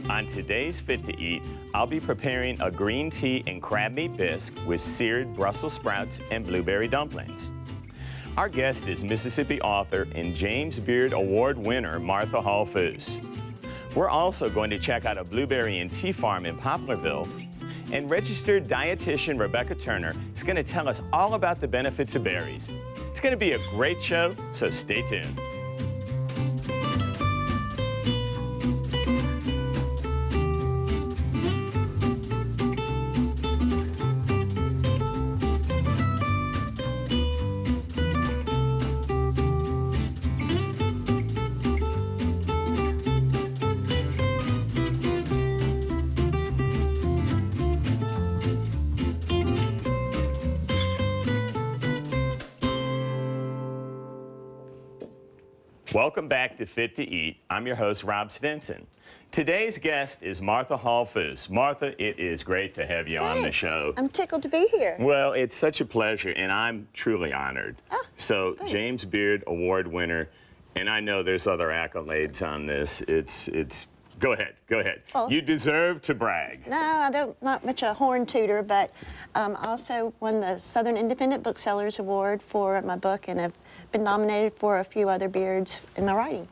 On today's Fit to Eat, I'll be preparing a green tea and crab meat bisque with seared Brussels sprouts and blueberry dumplings. Our guest is Mississippi author and James Beard Award winner Martha Hall Foose. We're also going to check out a blueberry and tea farm in Poplarville, and registered dietitian Rebecca Turner is going to tell us all about the benefits of berries. It's going to be a great show, so stay tuned. Welcome back to Fit to Eat. I'm your host, Rob Stinson. Today's guest is Martha Hall Foose. Martha, it is great to have you on the show. I'm tickled to be here. Well, it's such a pleasure, and I'm truly honored. So, thanks. James Beard Award winner, and I know there's other accolades on this. It's. Go ahead. Well, you deserve to brag. No, I don't, not much a horn tooter, but I also won the Southern Independent Booksellers Award for my book, and have been nominated for a few other Beards in my writing.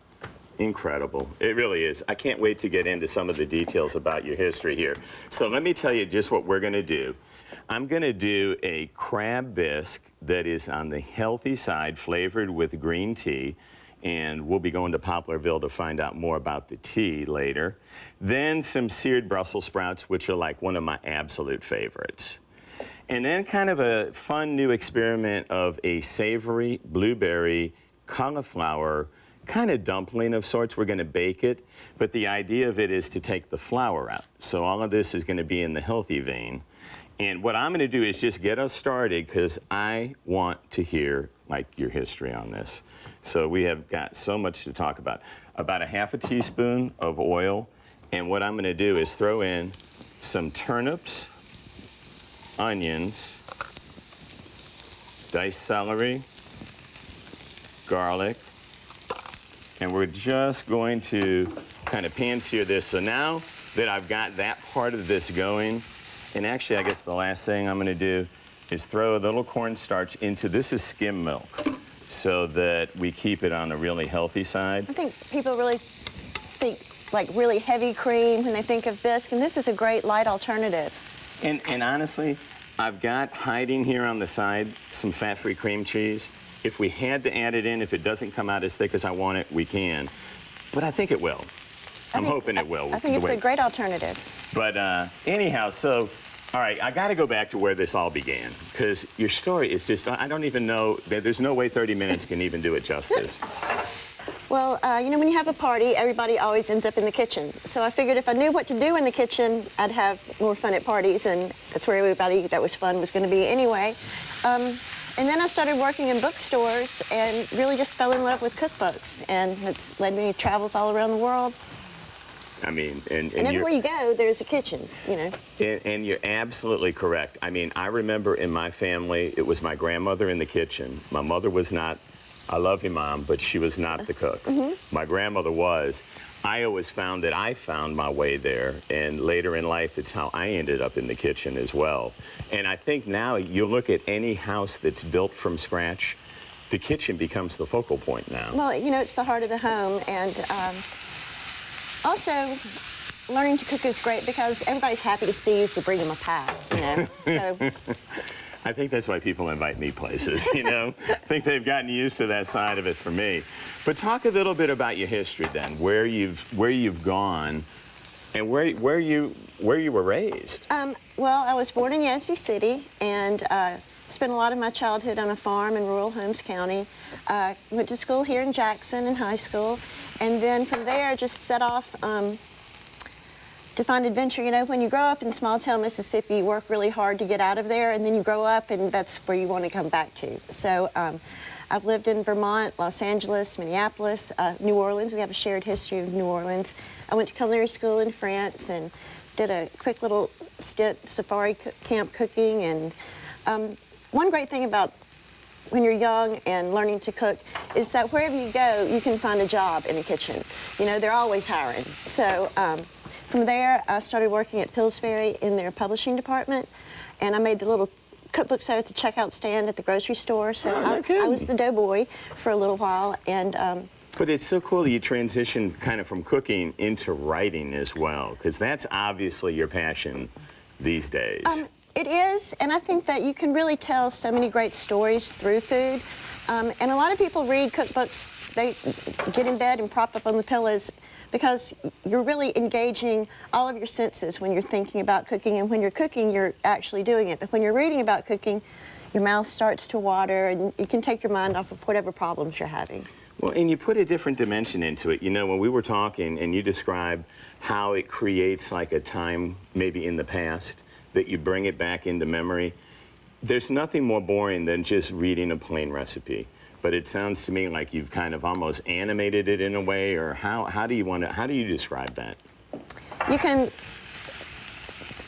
Incredible. It really is. I can't wait to get into some of the details about your history here. So let me tell you just what we're going to do. I'm going to do a crab bisque that is on the healthy side, flavored with green tea. And we'll be going to Poplarville to find out more about the tea later. Then some seared Brussels sprouts, which are like one of my absolute favorites. And then kind of a fun new experiment of a savory blueberry cauliflower kind of dumpling of sorts. We're going to bake it, but the idea of it is to take the flour out. So all of this is going to be in the healthy vein. And what I'm going to do is just get us started, because I want to hear like your history on this. So we have got so much to talk about. About a half a teaspoon of oil, and what I'm going to do is throw in some turnips, onions, diced celery, garlic, and we're just going to kind of pan sear this. So now that I've got that part of this going, and actually I guess the last thing I'm going to do is throw a little cornstarch into, this is skim milk, so that we keep it on a really healthy side. I think people really think like really heavy cream when they think of bisque, and this is a great light alternative. And honestly, I've got hiding here on the side some fat-free cream cheese. If we had to add it in, if it doesn't come out as thick as I want it, we can. But I think it will. I'm hoping it will. I think it's a great alternative. But anyhow, so, all right, I got to go back to where this all began, because your story is just, I don't even know, there's no way 30 minutes can even do it justice. Well, you know, when you have a party, everybody always ends up in the kitchen. So I figured if I knew what to do in the kitchen, I'd have more fun at parties, and that's where everybody that was fun was going to be anyway. And then I started working in bookstores and really just fell in love with cookbooks, and it's led me to travels all around the world. I mean, and everywhere you go, there's a kitchen, you know. And you're absolutely correct. I mean, I remember in my family, it was my grandmother in the kitchen. My mother was not, I love you, Mom, but she was not the cook. My grandmother was. I always found that I found my way there, and later in life, it's how I ended up in the kitchen as well. And I think now you look at any house that's built from scratch, the kitchen becomes the focal point now. Well, you know, it's the heart of the home, and also, learning to cook is great because everybody's happy to see you if you bring them a pie, you know. So. I think that's why people invite me places, you know. I think they've gotten used to that side of it for me. But talk a little bit about your history then, where you've gone, and where you were raised. Well, I was born in Yancey City, and spent a lot of my childhood on a farm in rural Holmes County. Went to school here in Jackson in high school, and then from there just set off to find adventure. You know, when you grow up in small town Mississippi, you work really hard to get out of there, and then you grow up and that's where you want to come back to. So I've lived in Vermont, Los Angeles, Minneapolis, New Orleans. We have a shared history of New Orleans. I went to culinary school in France and did a quick little stint safari camp cooking. And one great thing about when you're young and learning to cook is that wherever you go, you can find a job in the kitchen. You know, they're always hiring. So From there, I started working at Pillsbury in their publishing department, and I made the little cookbooks out at the checkout stand at the grocery store. So I was the doughboy for a little while, and but it's so cool that you transitioned kind of from cooking into writing as well, because that's obviously your passion these days. It is, and I think that you can really tell so many great stories through food. And a lot of people read cookbooks, they get in bed and prop up on the pillows because you're really engaging all of your senses when you're thinking about cooking, and when you're cooking, you're actually doing it. But when you're reading about cooking, your mouth starts to water, and you can take your mind off of whatever problems you're having. Well, and you put a different dimension into it. You know, when we were talking and you described how it creates like a time maybe in the past that you bring it back into memory, there's nothing more boring than just reading a plain recipe. But it sounds to me like you've kind of almost animated it in a way, or how do you describe that? You can,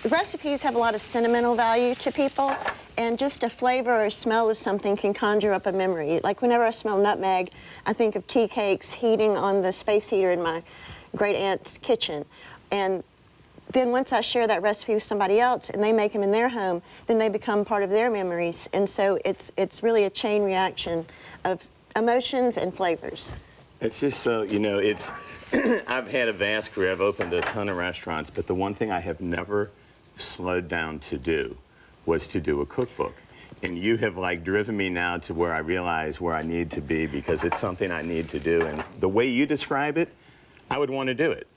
recipes have a lot of sentimental value to people, and just a flavor or smell of something can conjure up a memory. Like whenever I smell nutmeg, I think of tea cakes heating on the space heater in my great aunt's kitchen. And then once I share that recipe with somebody else and they make them in their home, then they become part of their memories. And so it's really a chain reaction of emotions and flavors. It's just so, you know, it's, I've had a vast career, I've opened a ton of restaurants, but the one thing I have never slowed down to do was to do a cookbook. And you have like driven me now to where I realize where I need to be, because it's something I need to do. And the way you describe it, I would want to do it.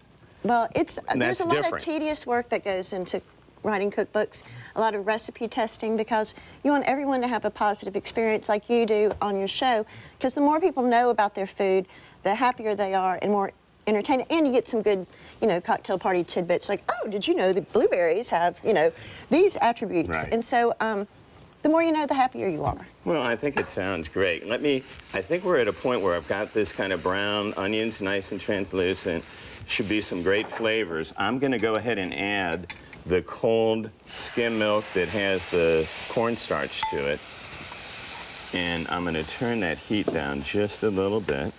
Well, there's a lot different. of tedious work that goes into writing cookbooks, a lot of recipe testing, because you want everyone to have a positive experience like you do on your show, because the more people know about their food, the happier they are and more entertaining, and you get some good, you know, cocktail party tidbits like, oh, did you know that blueberries have, you know, these attributes? Right. And so the more you know, the happier you are. Well, I think it sounds great. I think we're at a point where I've got this kind of brown onions, nice and translucent. Should be some great flavors. I'm gonna go ahead and add the cold skim milk that has the cornstarch to it. And I'm gonna turn that heat down just a little bit.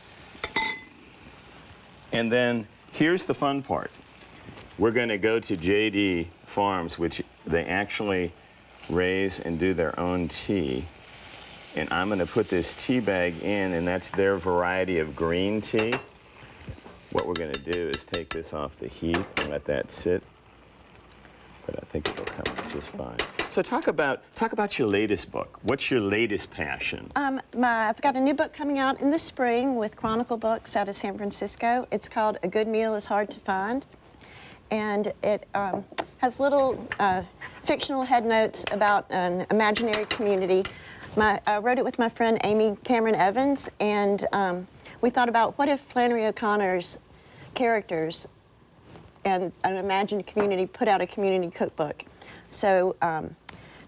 And then here's the fun part. We're gonna go to JD Farms, which they actually raise and do their own tea. And I'm gonna put this tea bag in, and that's their variety of green tea. What we're gonna do is take this off the heat and let that sit. But I think it'll come out just fine. So talk about your latest book. What's your latest passion? I've got a new book coming out in the spring with Chronicle Books out of San Francisco. It's called A Good Meal is Hard to Find. And it has little fictional head notes about an imaginary community. I wrote it with my friend Amy Cameron Evans, and we thought about what if Flannery O'Connor's characters and an imagined community put out a community cookbook. So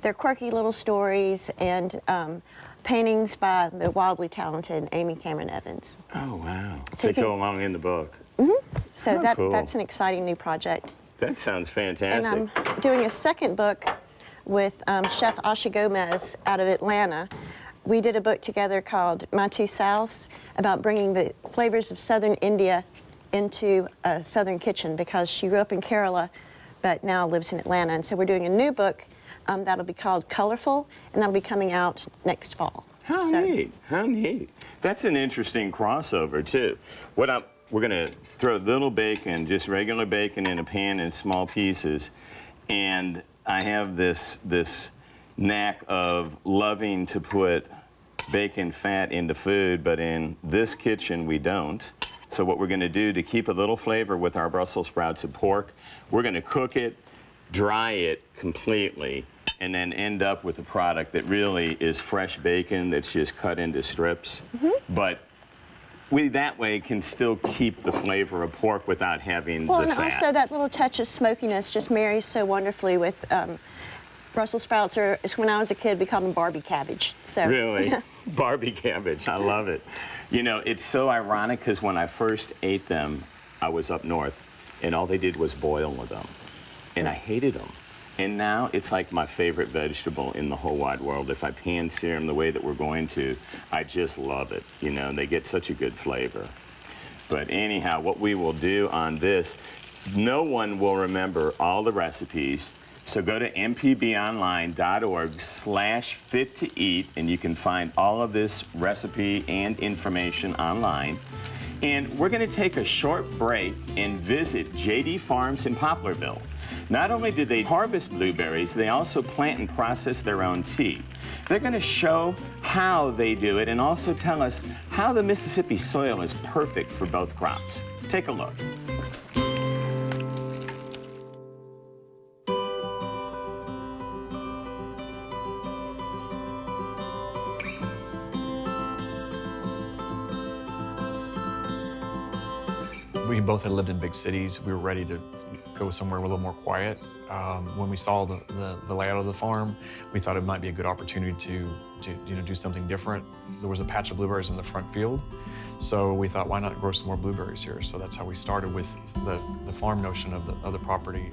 they're quirky little stories and paintings by the wildly talented Amy Cameron Evans. Oh, wow. So They go along in the book. So cool. that's an exciting new project. That sounds And fantastic. I'm doing a second book with Chef Asha Gomez out of Atlanta. We did a book together called My Two Souths about bringing the flavors of southern India into a southern kitchen, because she grew up in Kerala but now lives in Atlanta. And so we're doing a new book that'll be called Colorful, and that'll be coming out next fall. How neat, how neat. That's an interesting crossover too. We're gonna throw little bacon, just regular bacon in a pan in small pieces. And I have this knack of loving to put bacon fat into food, but in this kitchen we don't. So what we're gonna do to keep a little flavor with our Brussels sprouts and pork, we're gonna cook it, dry it completely, and then end up with a product that really is fresh bacon that's just cut into strips. But we that way can still keep the flavor of pork without having the and fat. also that little touch of smokiness just marries so wonderfully with Brussels sprouts. When I was a kid, we called them Barbie cabbage. So. Really? Barbie cabbage, I love it. You know, it's so ironic because when I first ate them, I was up north, and all they did was boil them. And I hated them. And now it's like my favorite vegetable in the whole wide world. If I pan sear them the way that we're going to, I just love it. You know, they get such a good flavor. But anyhow, what we will do on this No one will remember all the recipes. So go to mpbonline.org/fit-to-eat, and you can find all of this recipe and information online. And we're going to take a short break and visit J.D. Farms in Poplarville. Not only do they harvest blueberries, they also plant and process their own tea. They're going to show how they do it and also tell us how the Mississippi soil is perfect for both crops. Take a look. We both had lived in big cities. We were ready to go somewhere a little more quiet. When we saw the layout of the farm, we thought it might be a good opportunity to do something different. There was a patch of blueberries in the front field, so we thought, why not grow some more blueberries here? So that's how we started with the farm notion of the property.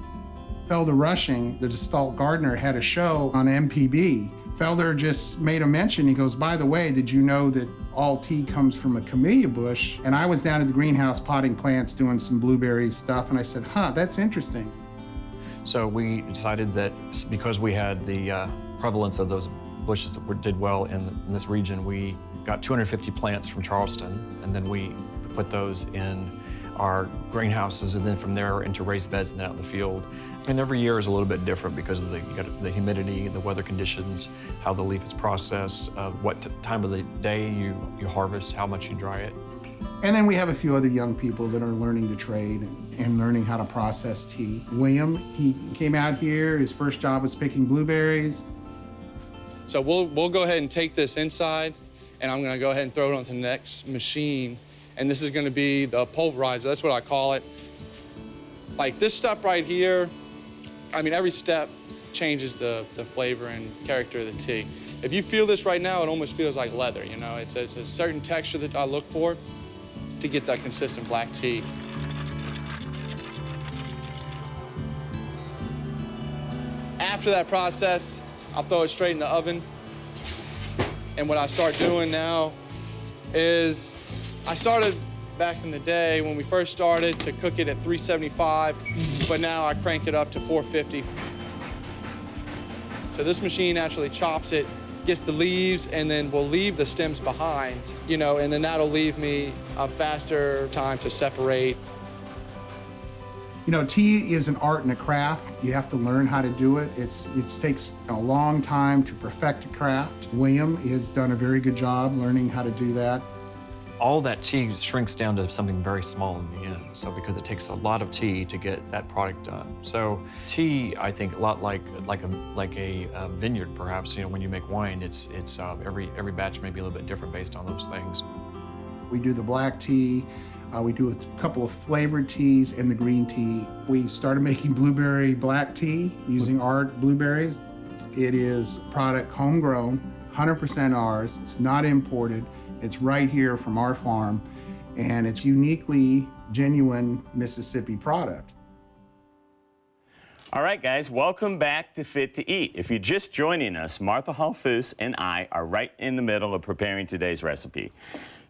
Felder Rushing, the Gestalt gardener, had a show on MPB. Felder just made a mention. He goes, by the way, did you know that all tea comes from a camellia bush? And I was down at the greenhouse potting plants doing some blueberry stuff, and I said, that's interesting. So we decided that because we had the prevalence of those bushes that did well in this region, we got 250 plants from Charleston, and then we put those in our greenhouses, and then from there into raised beds and then out in the field. And every year is a little bit different because of the humidity, the weather conditions, how the leaf is processed, what time of the day you harvest, how much you dry it. And then we have a few other young people that are learning the trade and learning how to process tea. William, he came out here, his first job was picking blueberries. So we'll go ahead and take this inside, and I'm gonna go ahead and throw it onto the next machine. And this is gonna be the pulverizer, that's what I call it. Like this step right here, I mean, every step changes the flavor and character of the tea. If you feel this right now, it almost feels like leather, you know? It's a certain texture that I look for to get that consistent black tea. After that process, I'll throw it straight in the oven. And what I start doing now is, I started back in the day when we first started to cook it at 375, but now I crank it up to 450. So this machine actually chops it, gets the leaves, and then we'll leave the stems behind, you know, and then that'll leave me a faster time to separate. You know, tea is an art and a craft. You have to learn how to do it. It takes a long time to perfect a craft. William has done a very good job learning how to do that. All that tea shrinks down to something very small in the end. So because it takes a lot of tea to get that product done. So tea, I think, a lot like a vineyard, perhaps. You know, when you make wine, it's every batch may be a little bit different based on those things. We do the black tea. We do a couple of flavored teas and the green tea. We started making blueberry black tea using our blueberries. It is product homegrown, 100% ours. It's not imported. It's right here from our farm, and it's uniquely genuine Mississippi product. All right, guys, welcome back to Fit to Eat. If you're just joining us, Martha Hall Foose and I are right in the middle of preparing today's recipe.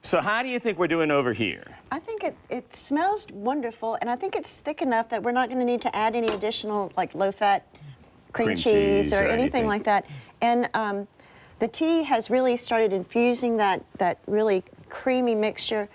So how do you think we're doing over here? I think it smells wonderful, and I think it's thick enough that we're not going to need to add any additional, like, low-fat cream cheese or anything like that. And the tea has really started infusing that really creamy mixture,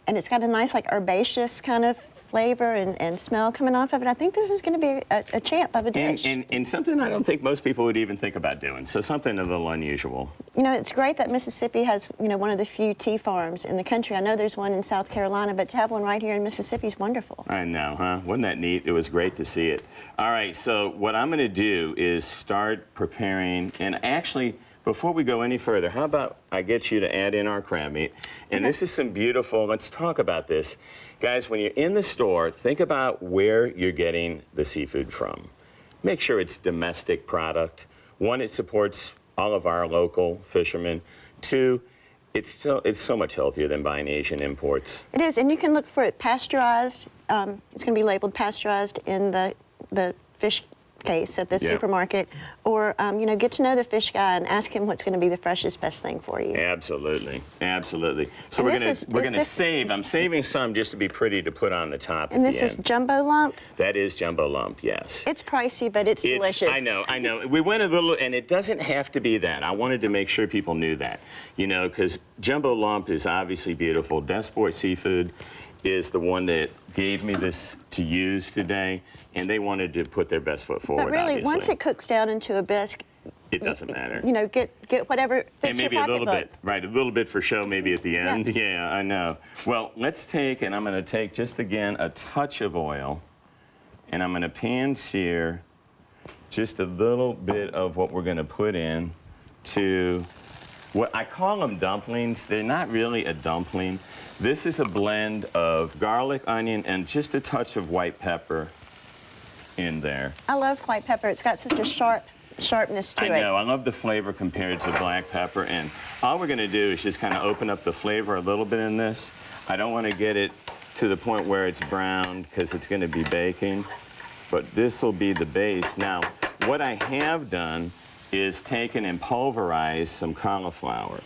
and it's got a nice, like, herbaceous kind of flavor and smell coming off of it. I think this is going to be a champ of a dish. And something I don't think most people would even think about doing, so something a little unusual. You know, it's great that Mississippi has, you know, one of the few tea farms in the country. I know there's one in South Carolina, but to have one right here in Mississippi is wonderful. I know, huh? Wasn't that neat? It was great to see it. All right, so what I'm going to do is start preparing, and actually, before we go any further, how about I get you to add in our crab meat? And this is some beautiful, let's talk about this. Guys, when you're in the store, think about where you're getting the seafood from. Make sure it's domestic product. One, it supports all of our local fishermen. Two, it's so much healthier than buying Asian imports. It is, and you can look for it pasteurized. It's going to be labeled pasteurized in the fish case at the Yeah. supermarket, or you know, get to know the fish guy and ask him what's going to be the freshest, best thing for you. Absolutely, absolutely. So And we're this gonna is- save. I'm saving some just to be pretty to put on the top And at this the is end. jumbo lump. That is jumbo lump, yes. It's pricey, but it's delicious. I know. We went a little, and it doesn't have to be that. I wanted to make sure people knew that, you know, because jumbo lump is obviously beautiful. Desport Seafood is the one that gave me this to use today, and they wanted to put their best foot forward. But really, obviously. once it cooks down into a bisque, It doesn't matter. you know, get whatever fits And maybe your a little pocketbook. bit, right? A little bit for show, maybe at the end. Yeah. Yeah, I know. Well, let's take, and I'm going to take just again a touch of oil, and I'm going to pan sear just a little bit of what we're going to put in to what I call them dumplings. They're not really a dumpling. This is a blend of garlic, onion, and just a touch of white pepper in there. I love white pepper. It's got such a sharpness to it. I know, I love the flavor compared to black pepper, and all we're gonna do is just kind of open up the flavor a little bit in this. I don't want to get it to the point where it's brown because it's gonna be baking, but this will be the base. Now, what I have done is taken and pulverized some cauliflower,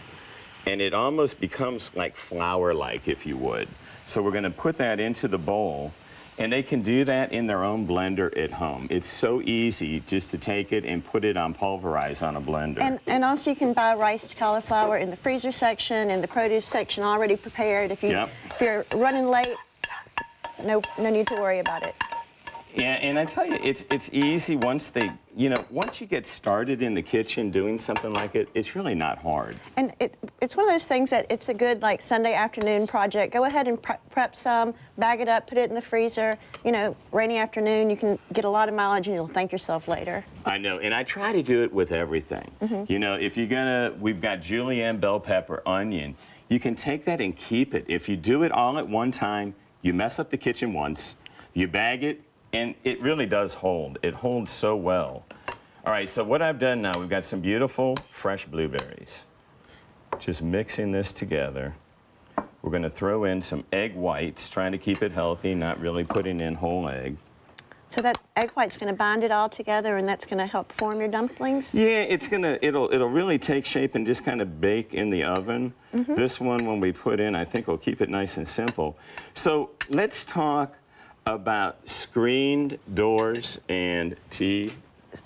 and it almost becomes like flour-like, if you would. So we're gonna put that into the bowl, and they can do that in their own blender at home. It's so easy just to take it and put it on pulverize on a blender. And also you can buy riced cauliflower in the freezer section and the produce section already prepared. If Yep. you're running late, no need to worry about it. Yeah, and I tell you, it's easy once once you get started in the kitchen doing something like it, it's really not hard. And it's one of those things that it's a good like Sunday afternoon project. Go ahead and prep some, bag it up, put it in the freezer. You know, rainy afternoon, you can get a lot of mileage and you'll thank yourself later. I know, and I try to do it with everything. You know, if we've got julienne, bell pepper, onion, you can take that and keep it. If you do it all at one time, you mess up the kitchen once, you bag it, and it really does hold. It holds so well. All right, so what I've done now, we've got some beautiful fresh blueberries. Just mixing this together. We're gonna throw in some egg whites, trying to keep it healthy, not really putting in whole egg. So that egg white's going to bind it all together, and that's going to help form your dumplings. Yeah, it'll really take shape and just kind of bake in the oven. This one, when we put in, I think we'll keep it nice and simple. So let's talk about screened doors and tea.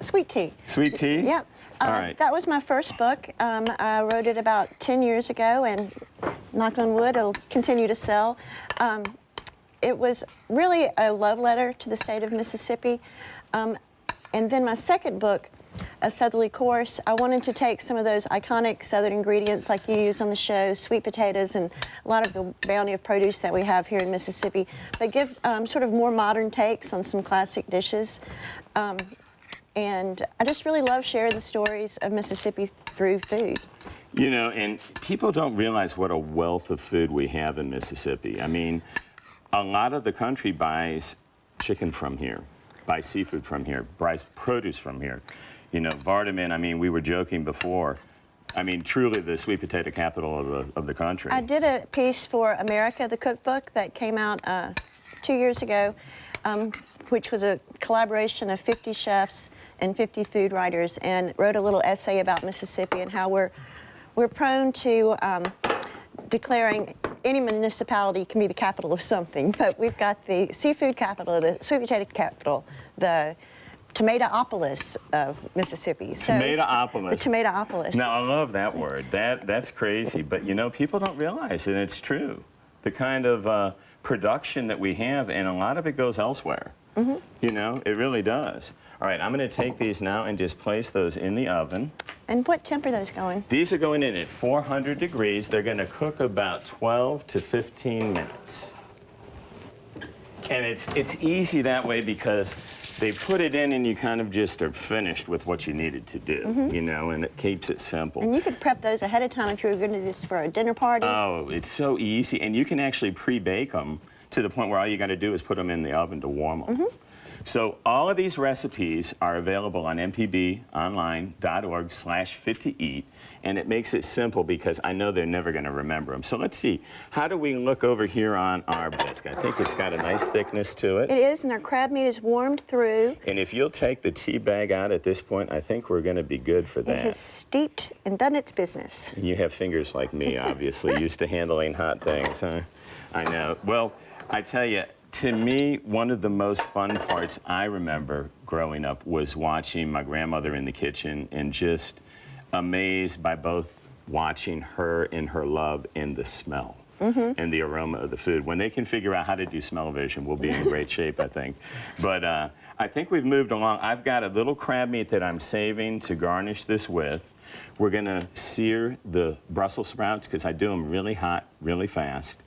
Sweet tea. Sweet tea? Yep. All right. That was my first book. I wrote it about 10 years ago, and knock on wood, it'll continue to sell. It was really a love letter to the state of Mississippi. And then my second book, A Southerly Course, I wanted to take some of those iconic Southern ingredients like you use on the show, sweet potatoes and a lot of the bounty of produce that we have here in Mississippi, but give sort of more modern takes on some classic dishes. And I just really love sharing the stories of Mississippi through food. You know, and people don't realize what a wealth of food we have in Mississippi. I mean, a lot of the country buys chicken from here, buys seafood from here, buys produce from here. You know, Vardaman, I mean, we were joking before. I mean, truly the sweet potato capital of the country. I did a piece for America, the cookbook, that came out 2 years ago, which was a collaboration of 50 chefs and 50 food writers, and wrote a little essay about Mississippi and how we're prone to declaring any municipality can be the capital of something, but we've got the seafood capital, the sweet potato capital, the Tomatoopolis of Mississippi. Tomatoopolis. The Tomatoopolis. Now, I love that word. That's crazy, but you know, people don't realize, and it's true, the kind of production that we have, and a lot of it goes elsewhere. You know, it really does. All right, I'm going to take these now and just place those in the oven. And what temp are those going? These are going in at 400 degrees. They're going to cook about 12 to 15 minutes. And it's easy that way because they put it in and you kind of just are finished with what you needed to do, you know, and it keeps it simple. And you could prep those ahead of time if you were going to do this for a dinner party. Oh, it's so easy. And you can actually pre-bake them to the point where all you got to do is put them in the oven to warm them. So all of these recipes are available on mpbonline.org/fit-to-eat, and it makes it simple because I know they're never going to remember them. So let's see, how do we look over here on our bisque? I think it's got a nice thickness to it. It is, and our crab meat is warmed through. And if you'll take the tea bag out at this point, I think we're going to be good for that. It has steeped and done its business. And you have fingers like me, obviously, used to handling hot things, huh? I know. Well, I tell you, to me, one of the most fun parts I remember growing up was watching my grandmother in the kitchen and just amazed by both watching her and her love and the smell and the aroma of the food. When they can figure out how to do smell-o-vision, we'll be in great shape, I think. But I think we've moved along. I've got a little crab meat that I'm saving to garnish this with. We're gonna sear the Brussels sprouts because I do them really hot, really fast.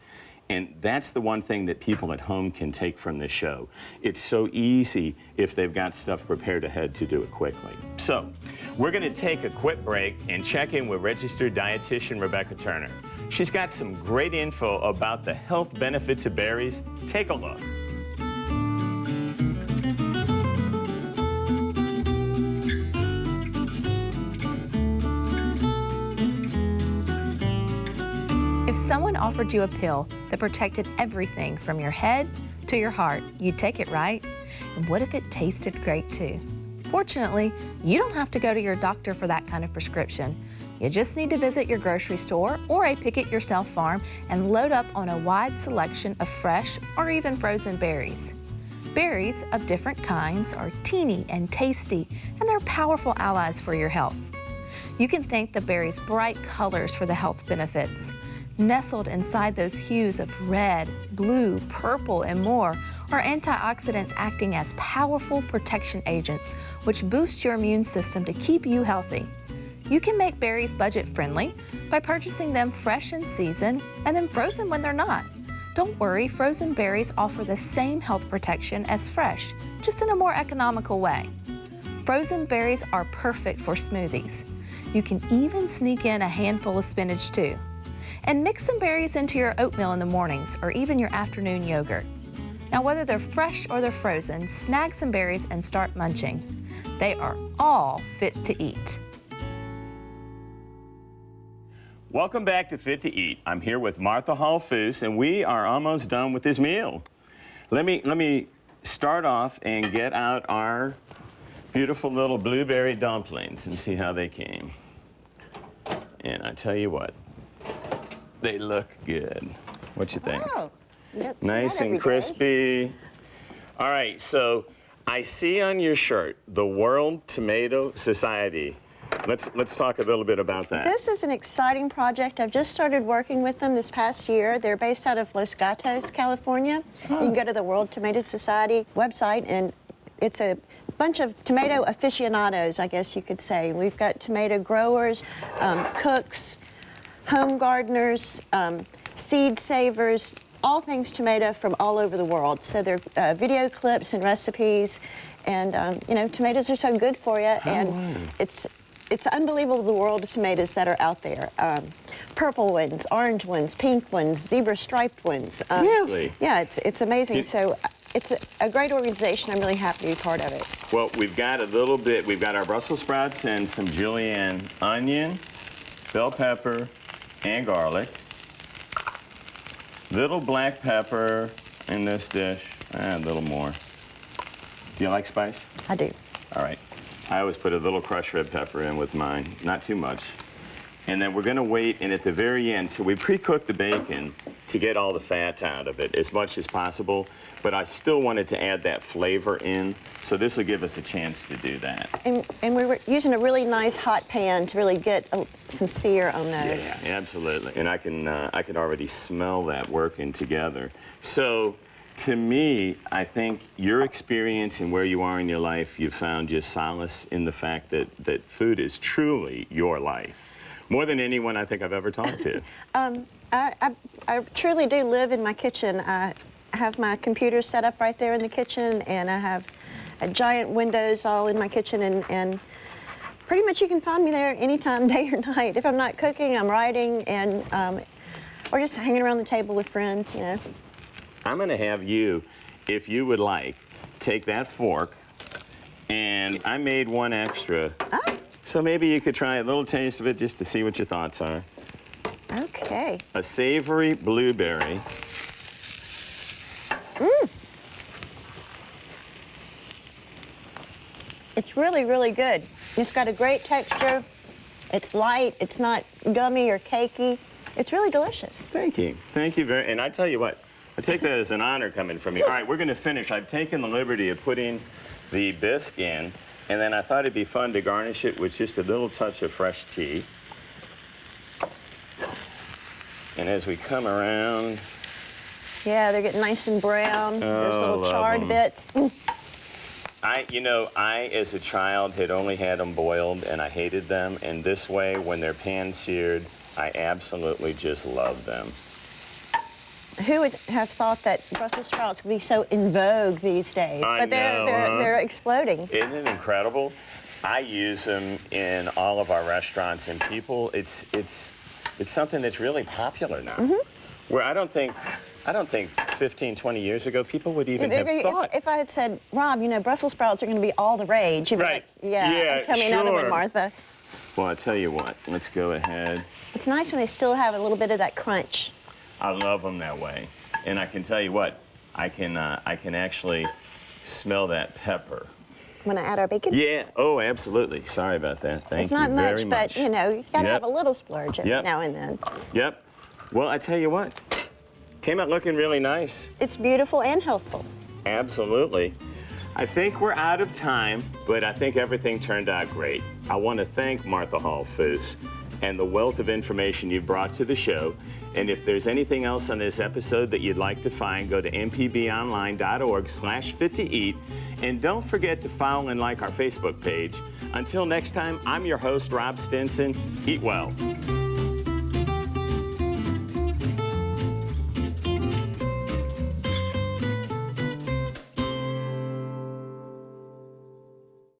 And that's the one thing that people at home can take from this show. It's so easy if they've got stuff prepared ahead to do it quickly. So we're gonna take a quick break and check in with registered dietitian Rebecca Turner. She's got some great info about the health benefits of berries. Take a look. If someone offered you a pill that protected everything from your head to your heart, you'd take it, right? And what if it tasted great too? Fortunately, you don't have to go to your doctor for that kind of prescription. You just need to visit your grocery store or a pick-it-yourself farm and load up on a wide selection of fresh or even frozen berries. Berries of different kinds are teeny and tasty, and they're powerful allies for your health. You can thank the berries' bright colors for the health benefits. Nestled inside those hues of red, blue, purple, and more are antioxidants acting as powerful protection agents, which boost your immune system to keep you healthy. You can make berries budget-friendly by purchasing them fresh in season and then frozen when they're not. Don't worry, frozen berries offer the same health protection as fresh, just in a more economical way. Frozen berries are perfect for smoothies. You can even sneak in a handful of spinach too. And mix some berries into your oatmeal in the mornings or even your afternoon yogurt. Now, whether they're fresh or they're frozen, snag some berries and start munching. They are all fit to eat. Welcome back to Fit to Eat. I'm here with Martha Hall Foose, and we are almost done with this meal. Let me start off and get out our beautiful little blueberry dumplings and see how they came. And I tell you what, they look good. What you think? Oh, Nice and crispy. All right, so I see on your shirt the World Tomato Society. Let's talk a little bit about that. This is an exciting project. I've just started working with them this past year. They're based out of Los Gatos, California. You can go to the World Tomato Society website, and it's a bunch of tomato aficionados, I guess you could say. We've got tomato growers, cooks, home gardeners, seed savers, all things tomato from all over the world. So they're video clips and recipes, and you know, tomatoes are so good for you, and it's unbelievable the world of tomatoes that are out there. Purple ones, orange ones, pink ones, zebra striped ones. Really? Yeah, it's amazing. So it's a great organization. I'm really happy to be part of it. Well, we've got a little bit, we've got our Brussels sprouts and some julienne onion, bell pepper, and garlic. Little black pepper in this dish, and a little more. Do you like spice? I do. All right. I always put a little crushed red pepper in with mine, not too much. And then we're gonna wait, and at the very end, so we pre-cooked the bacon to get all the fat out of it as much as possible, but I still wanted to add that flavor in, so this will give us a chance to do that. And we were using a really nice hot pan to really get some sear on those. Yeah, absolutely. And I can already smell that working together. So, to me, I think your experience and where you are in your life, you've found just solace in the fact that food is truly your life. More than anyone I think I've ever talked to. I truly do live in my kitchen. I have my computer set up right there in the kitchen, and I have giant windows all in my kitchen, and pretty much you can find me there anytime, day or night. If I'm not cooking, I'm writing, and or just hanging around the table with friends, you know. I'm going to have you, if you would like, take that fork, and I made one extra. So maybe you could try a little taste of it just to see what your thoughts are. Okay. A savory blueberry. It's really, really good. It's got a great texture. It's light. It's not gummy or cakey. It's really delicious. Thank you. Thank you very. And I tell you what, I take that as an honor coming from you. All right, we're going to finish. I've taken the liberty of putting the bisque in, and then I thought it'd be fun to garnish it with just a little touch of fresh tea. And as we come around, Yeah, they're getting nice and brown. There's little love charred 'em. bits. I, as a child, had only had them boiled, and I hated them. And this way, when they're pan-seared, I absolutely just love them. Who would have thought that Brussels sprouts would be so in vogue these days? I But know, huh? they're exploding. Isn't it incredible? I use them in all of our restaurants, and people, it's something that's really popular now. Where I don't think 15, 20 years ago people would even have thought. If I had said, Rob, you know, Brussels sprouts are going to be all the rage, you'd be Right. like, yeah, Yeah, I'm coming out of it, sure. Martha. Well, I tell you what, let's go ahead. It's nice when they still have a little bit of that crunch. I love them that way. And I can tell you what, I can actually smell that pepper. Want to add our bacon? Yeah, oh, absolutely. Sorry about that. Thank It's you not very much, but, you know, you got to Yep. have a little splurge every Yep. now and then. Yep. Well, I tell you what, came out looking really nice. It's beautiful and healthful. Absolutely. I think we're out of time, but I think everything turned out great. I want to thank Martha Hall Foose and the wealth of information you've brought to the show. And if there's anything else on this episode that you'd like to find, go to mpbonline.org/fit-to-eat. And don't forget to follow and like our Facebook page. Until next time, I'm your host, Rob Stinson. Eat well.